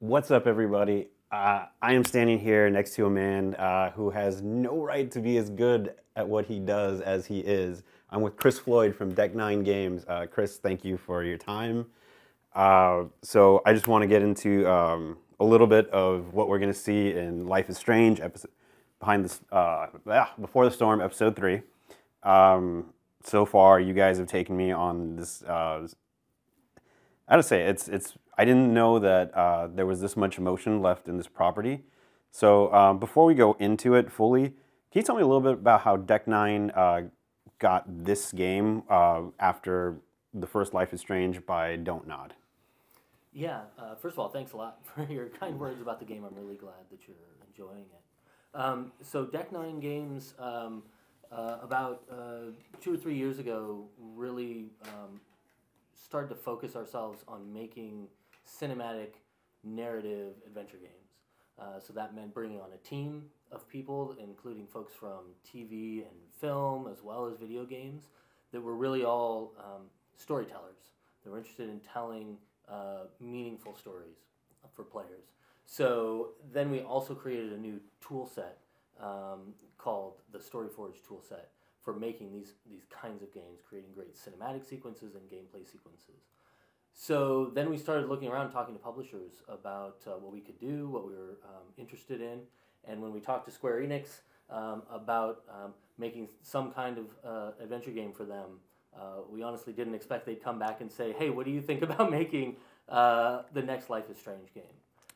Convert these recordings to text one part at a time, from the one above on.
What's up, everybody? I am standing here next to a man who has no right to be as good at what he does as he is. I'm with Chris Floyd from Deck9 Games. Chris, thank you for your time. So I just want to get into a little bit of what we're going to see in Life is Strange, Before the Storm, episode 3. So far, you guys have taken me on this. I gotta say, I didn't know that there was this much emotion left in this property. So before we go into it fully, can you tell me a little bit about how Deck9 got this game after the first Life is Strange by Don't Nod? Yeah, first of all, thanks a lot for your kind words about the game. I'm really glad that you're enjoying it. So Deck9 Games, about 2 or 3 years ago, really started to focus ourselves on making cinematic narrative adventure games. So that meant bringing on a team of people, including folks from TV and film, as well as video games, that were really all storytellers. They were interested in telling meaningful stories for players. So then we also created a new tool set called the StoryForge tool set for making these kinds of games, creating great cinematic sequences and gameplay sequences. So then we started looking around, talking to publishers about what we could do, what we were interested in, and when we talked to Square Enix about making some kind of adventure game for them, we honestly didn't expect they'd come back and say, hey, what do you think about making the next Life is Strange game?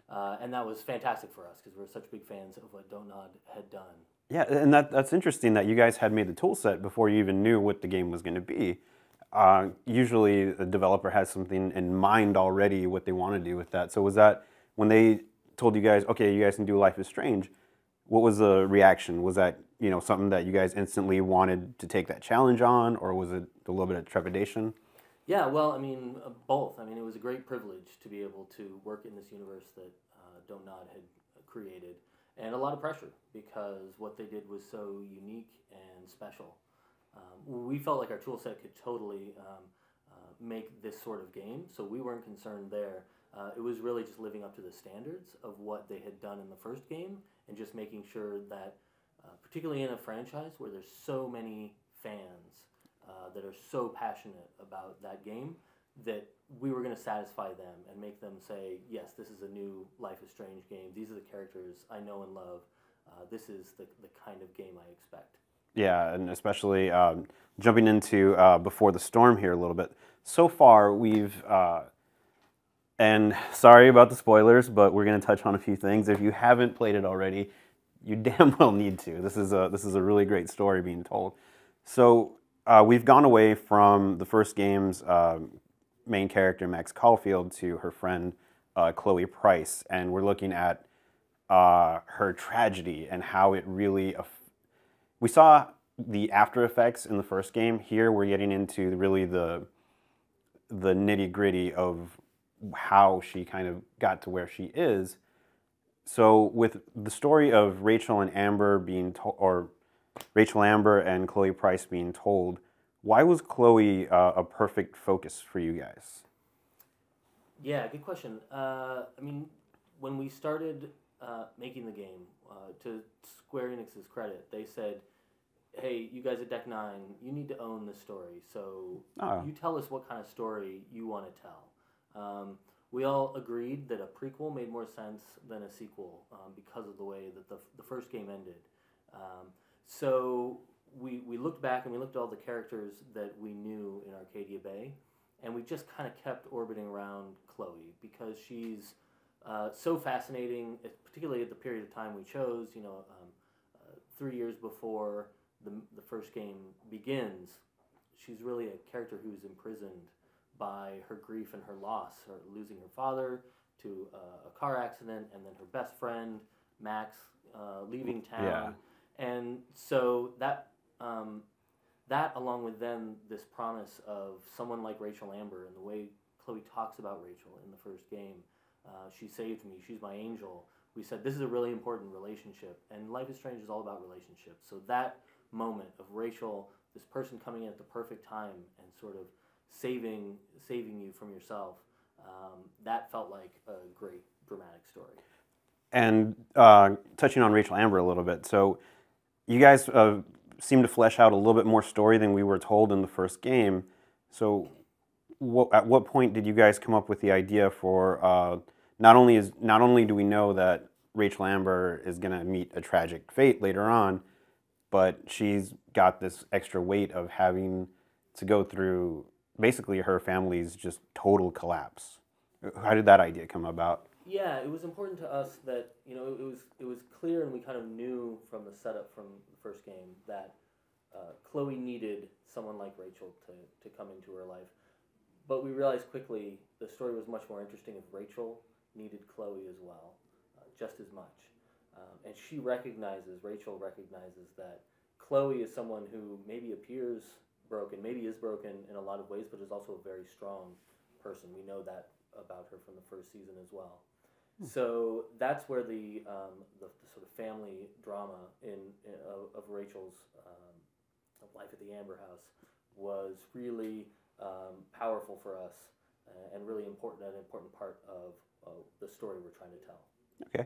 And that was fantastic for us because we're such big fans of what Don't Nod had done. Yeah, and that's interesting that you guys had made the tool set before you even knew what the game was going to be. Usually a developer has something in mind already what they want to do with that. So was that when they told you guys, okay, you guys can do Life is Strange, what was the reaction? Was that, something that you guys instantly wanted to take that challenge on, or was it a little bit of trepidation? Yeah, well, I mean, both. I mean, it was a great privilege to be able to work in this universe that Don't Nod had created, and a lot of pressure because what they did was so unique and special. We felt like our tool set could totally make this sort of game, so we weren't concerned there. It was really just living up to the standards of what they had done in the first game and just making sure that, particularly in a franchise where there's so many fans that are so passionate about that game, that we were going to satisfy them and make them say, yes, this is a new Life is Strange game. These are the characters I know and love. This is the kind of game I expect. Yeah, and especially jumping into Before the Storm here a little bit. So far, we've, and sorry about the spoilers, but we're going to touch on a few things. If you haven't played it already, you damn well need to. This is a really great story being told. So we've gone away from the first game's main character, Max Caulfield, to her friend, Chloe Price, and we're looking at her tragedy and how it really... We saw the after effects in the first game. Here we're getting into really the nitty-gritty of how she kind of got to where she is. So with the story of Rachel and Amber being told, or Rachel Amber and Chloe Price being told, why was Chloe a perfect focus for you guys? Yeah, good question. I mean, when we started making the game, to Square Enix's credit, they said, hey, you guys at Deck9, you need to own this story. So you tell us what kind of story you want to tell. We all agreed that a prequel made more sense than a sequel because of the way that the first game ended. So we looked back and we looked at all the characters that we knew in Arcadia Bay, and we just kind of kept orbiting around Chloe because she's so fascinating, particularly at the period of time we chose, 3 years before the first game begins. She's really a character who's imprisoned by her grief and her loss, her losing her father to a car accident, and then her best friend, Max, leaving town. Yeah. And so that along with then this promise of someone like Rachel Amber and the way Chloe talks about Rachel in the first game, she saved me, she's my angel. We said this is a really important relationship, and Life is Strange is all about relationships. So that moment of Rachel, this person coming in at the perfect time and sort of saving you from yourself, that felt like a dramatic story. And touching on Rachel Amber a little bit, so you guys seem to flesh out a little bit more story than we were told in the first game. So at what point did you guys come up with the idea for not only do we know that Rachel Amber is going to meet a tragic fate later on, but she's got this extra weight of having to go through basically her family's just total collapse. How did that idea come about? Yeah, it was important to us that it was clear, and we kind of knew from the setup from the first game that Chloe needed someone like Rachel to come into her life. But we realized quickly the story was much more interesting if Rachel needed Chloe as well, just as much. And Rachel recognizes that Chloe is someone who maybe appears broken, maybe is broken in a lot of ways, but is also a very strong person. We know that about her from the first season as well. So that's where the sort of family drama of Rachel's life at the Amber House was really powerful for us and really an important part of the story we're trying to tell. Okay.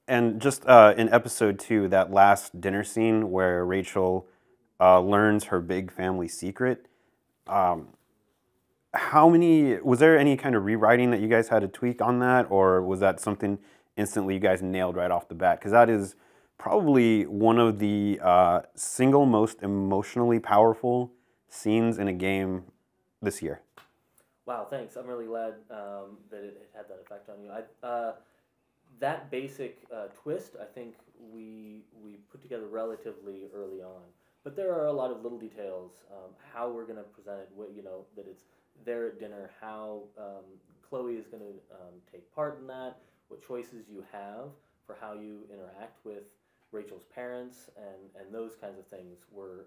And just in episode 2, that last dinner scene where Rachel learns her big family secret, was there any kind of rewriting that you guys had to tweak on that, or was that something instantly you guys nailed right off the bat? Because that is probably one of the single most emotionally powerful scenes in a game this year. Wow, thanks. I'm really glad that it had that effect on you. That basic twist, I think we put together relatively early on. But there are a lot of little details, how we're going to present it, that it's there at dinner, how Chloe is going to take part in that, what choices you have for how you interact with Rachel's parents, and those kinds of things were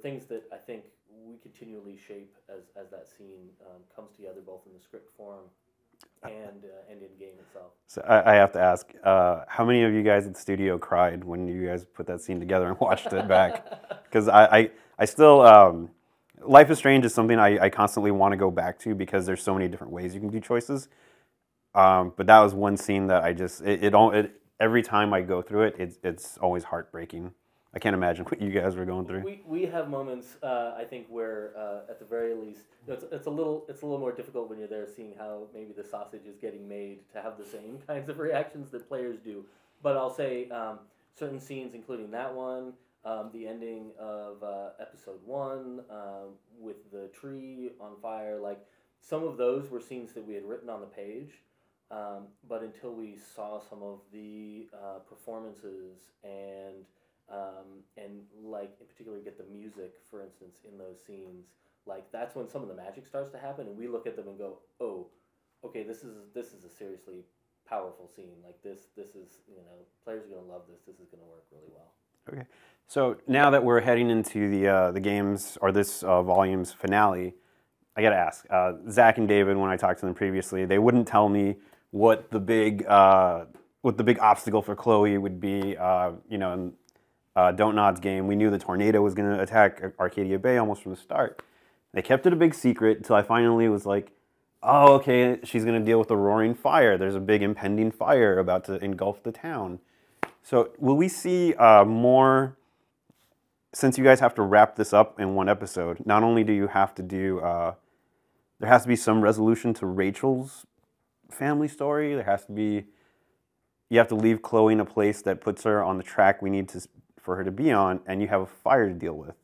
things that I think we continually shape as that scene comes together, both in the script form and in game itself. So I have to ask, how many of you guys at the studio cried when you guys put that scene together and watched it back? Because I still, Life is Strange is something I constantly want to go back to because there's so many different ways you can do choices. But that was one scene that I just, every time I go through it, it's always heartbreaking. I can't imagine what you guys were going through. We have moments, I think, where at the very least, it's a little more difficult when you're there seeing how maybe the sausage is getting made to have the same kinds of reactions that players do. But I'll say certain scenes, including that one, the ending of episode 1 with the tree on fire, like some of those were scenes that we had written on the page. But until we saw some of the performances and like in particular get the music, for instance, in those scenes, like that's when some of the magic starts to happen, and we look at them and go, oh, okay, this is a seriously powerful scene. Like this is players are gonna love this. This is gonna work really well. Okay, so now that we're heading into the games or this volume's finale, I gotta ask Zach and David. When I talked to them previously, they wouldn't tell me what the big obstacle for Chloe would be. In Don't Nod's game, we knew the tornado was going to attack Arcadia Bay almost from the start. They kept it a big secret until I finally was like, oh, okay, she's going to deal with the roaring fire. There's a big impending fire about to engulf the town. So will we see more, since you guys have to wrap this up in one episode, not only do you have to do, there has to be some resolution to Rachel's family story, you have to leave Chloe in a place that puts her on the track we need for her to be on, and you have a fire to deal with.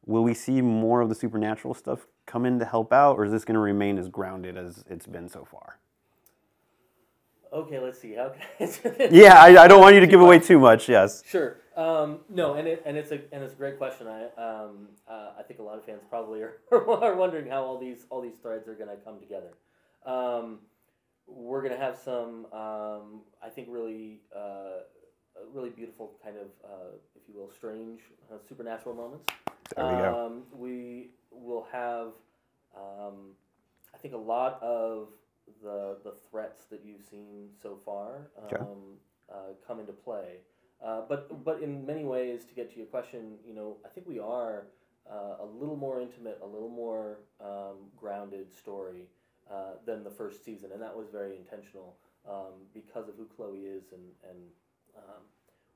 Will we see more of the supernatural stuff come in to help out, or is this going to remain as grounded as it's been so far? Okay, let's see. How can yeah, I don't want you to give away too much. Yes. Sure. No, and it's a great question. I think a lot of fans probably are wondering how all these threads are going to come together. We're going to have some, I think, really beautiful kind of, if you will, strange supernatural moments. There we go. We will have, I think, a lot of the threats that you've seen so far come into play. But in many ways, to get to your question, I think we are a little more intimate, a little more grounded story than the first season, and that was very intentional because of who Chloe is and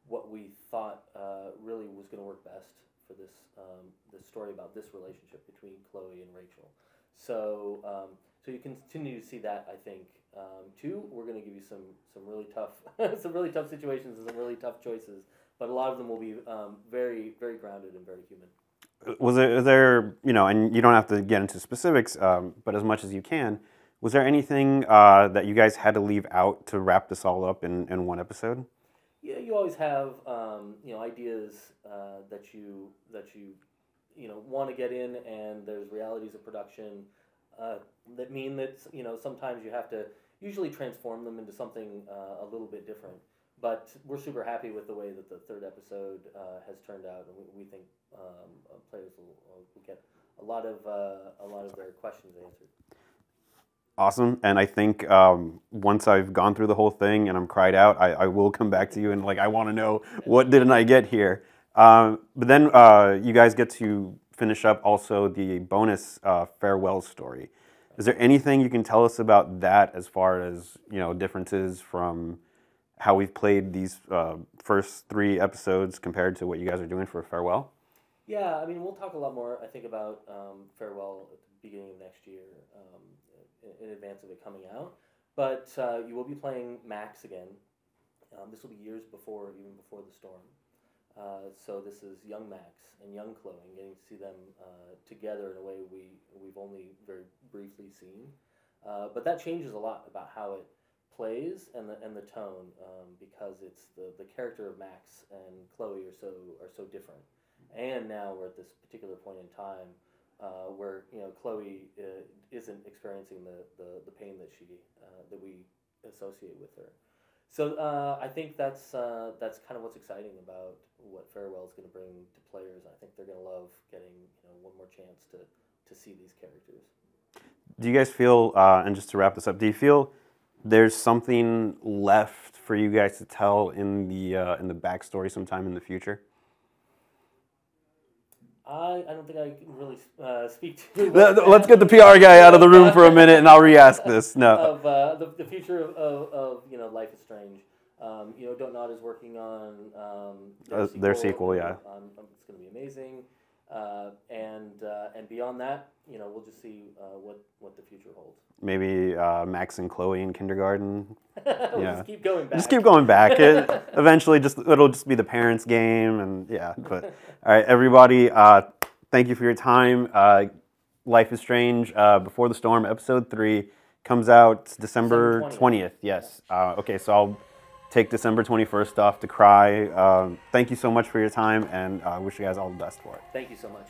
what we thought really was going to work best for this story about this relationship between Chloe and Rachel. So so you continue to see that, I think. Two, we're going to give you some really tough some really tough situations and some really tough choices, but a lot of them will be very, very grounded and very human. Was there, you know, and you don't have to get into specifics, but as much as you can, was there anything that you guys had to leave out to wrap this all up in one episode? Yeah, you always have you know, ideas that you want to get in, and there's realities of production that mean that, you know, sometimes you have to usually transform them into something a little bit different. But we're super happy with the way that the third episode has turned out, and we think players will get a lot of their questions answered. Awesome, and I think once I've gone through the whole thing and I'm cried out, I will come back to you and, like, I want to know what didn't I get here. But then you guys get to finish up also the bonus farewell story. Is there anything you can tell us about that as far as, you know, differences from how we've played these first 3 episodes compared to what you guys are doing for farewell? Yeah, I mean, we'll talk a lot more, I think, about farewell at the beginning of next year, in advance of it coming out. But you will be playing Max again. This will be years before, even before the storm. So this is young Max and young Chloe, and getting to see them together in a way we've only very briefly seen. But that changes a lot about how it plays and the tone, because it's the character of Max and Chloe are so different. And now we're at this particular point in time where, you know, Chloe isn't experiencing the pain that we associate with her. So I think that's kind of what's exciting about what Farewell is going to bring to players. I think they're going to love getting, you know, one more chance to see these characters. Do you guys feel, and just to wrap this up, do you feel there's something left for you guys to tell in the backstory sometime in the future? I don't think I can really speak to. Let's get the PR guy out of the room for a minute, and I'll re-ask this. No. Of the future of you know, Life is Strange. You know, Don't Nod is working on their sequel. Yeah. It's going to be amazing. And beyond that, you know, we'll just see what the future holds. Maybe Max and Chloe in kindergarten. We'll just keep going back. Just keep going back. Eventually, it'll just be the parents' game, and yeah. But all right, everybody, thank you for your time. Life is Strange, Before the Storm, episode 3 comes out December 20th. Yes. Okay, so I'll take December 21st off to cry. Thank you so much for your time, and I wish you guys all the best for it. Thank you so much.